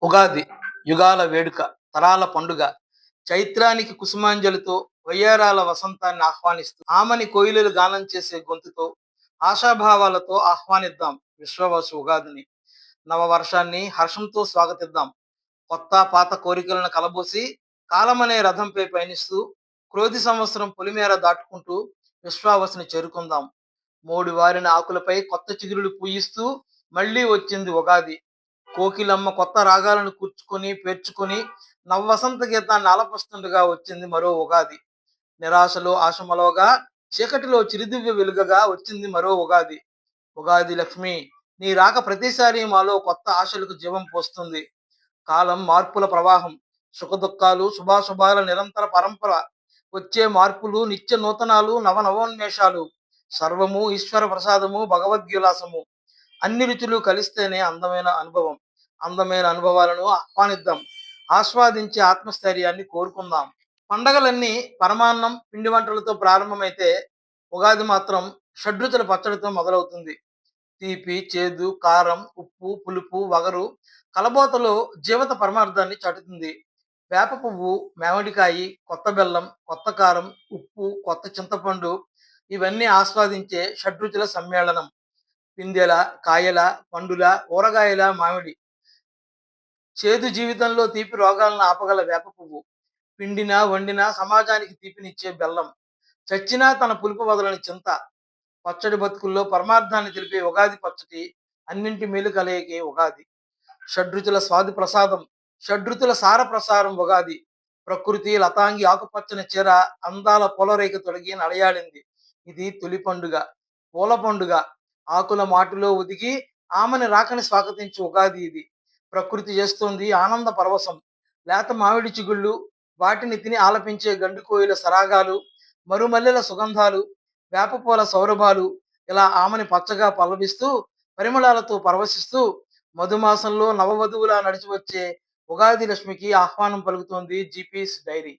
ఉగాది యుగాల వేడుక, తరాల పండుగ. చైత్రానికి కుసుమాంజలితో, వయ్యారాల వసంతాన్ని ఆహ్వానిస్తూ, ఆమని కోయిలలు గానం చేసే గొంతుతో, ఆశాభావాలతో ఆహ్వానిద్దాం విశ్వవసు ఉగాదిని. నవవర్షాన్ని హర్షంతో స్వాగతిద్దాం. కొత్త పాత కోరికలను కలబోసి, కాలమనే రథంపై పయనిస్తూ, క్రోధి సంవత్సరం పొలిమేర దాటుకుంటూ విశ్వావసుని చేరుకుందాం. మోడి వారిన ఆకులపై కొత్త చిగురులు పూయిస్తూ మళ్ళీ వచ్చింది ఉగాది. కోకిలమ్మ కొత్త రాగాలను కూర్చుకొని పేర్చుకొని నవవసంత గీతాన్ని ఆలపిస్తుండగా వచ్చింది మరో ఉగాది. నిరాశలో ఆశమలోగా, చీకటిలో చిరుదివ్య వెలుగగా వచ్చింది మరో ఉగాది. ఉగాది లక్ష్మి, నీ రాక ప్రతిసారి మాలో కొత్త ఆశలకు జీవం పోస్తుంది. కాలం మార్పుల ప్రవాహం, సుఖదుఖాలు శుభాశుభాల నిరంతర పరంపర. వచ్చే మార్పులు నిత్య నూతనాలు, నవనవోన్మేషాలు. సర్వము ఈశ్వర ప్రసాదము, భగవద్విలాసము. అన్ని రుచులు కలిస్తేనే అందమైన అనుభవం. అందమైన అనుభవాలను ఆహ్వానిద్దాం. ఆస్వాదించే ఆత్మస్థైర్యాన్ని కోరుకుందాం. పండగలన్నీ పరమాన్నం పిండి వంటలతో ప్రారంభమైతే, ఉగాది మాత్రం షడ్రుచుల పచ్చడితో మొదలవుతుంది. తీపి, చేదు, కారం, ఉప్పు, పులుపు, వగరు కలబోతలో జీవిత పరమార్థాన్ని చాటుతుంది. వేప పువ్వు, మామిడికాయి, కొత్త బెల్లం, కొత్త కారం, ఉప్పు, కొత్త చింతపండు, ఇవన్నీ ఆస్వాదించే షడ్రుచుల సమ్మేళనం. పిందెల, కాయల, పండుల, ఊరగాయల, మామిడి. చేదు జీవితంలో తీపి రోగాలను ఆపగల వేప పువ్వు. పిండినా వండినా సమాజానికి తీపినిచ్చే బెల్లం. చచ్చినా తన పులుపు వదలని చింత. పచ్చడి బతుకుల్లో పరమార్థాన్ని తెలిపే ఉగాది పచ్చడి. అన్నింటి మేలు కలయికే ఉగాది. షడ్రుచుల స్వాది ప్రసాదం, షడ్రుచుల సార ప్రసారం ఉగాది. ప్రకృతి లతాంగి ఆకుపచ్చని చీర అందాల పొలరేఖ తొడిగి నడయాడింది. ఇది తొలి పండుగ, పూల పండుగ. ఆకుల మాటులో ఒదిగి ఆమెని రాకని స్వాగతించు ఉగాది ఇది. ప్రకృతి చేస్తోంది ఆనంద పరవశం. లేత మామిడి చిగుళ్ళు, వాటిని తిని ఆలపించే గండు కోయిల సరాగాలు, మరుమల్లెల సుగంధాలు, వేపపూల సౌరభాలు, ఇలా ఆమెని పచ్చగా పల్లవిస్తూ, పరిమళాలతో పరవశిస్తూ, మధుమాసంలో నవవధువులా నడిచి వచ్చే ఉగాది లక్ష్మికి ఆహ్వానం పలుకుతోంది జీపీస్ డైరీ.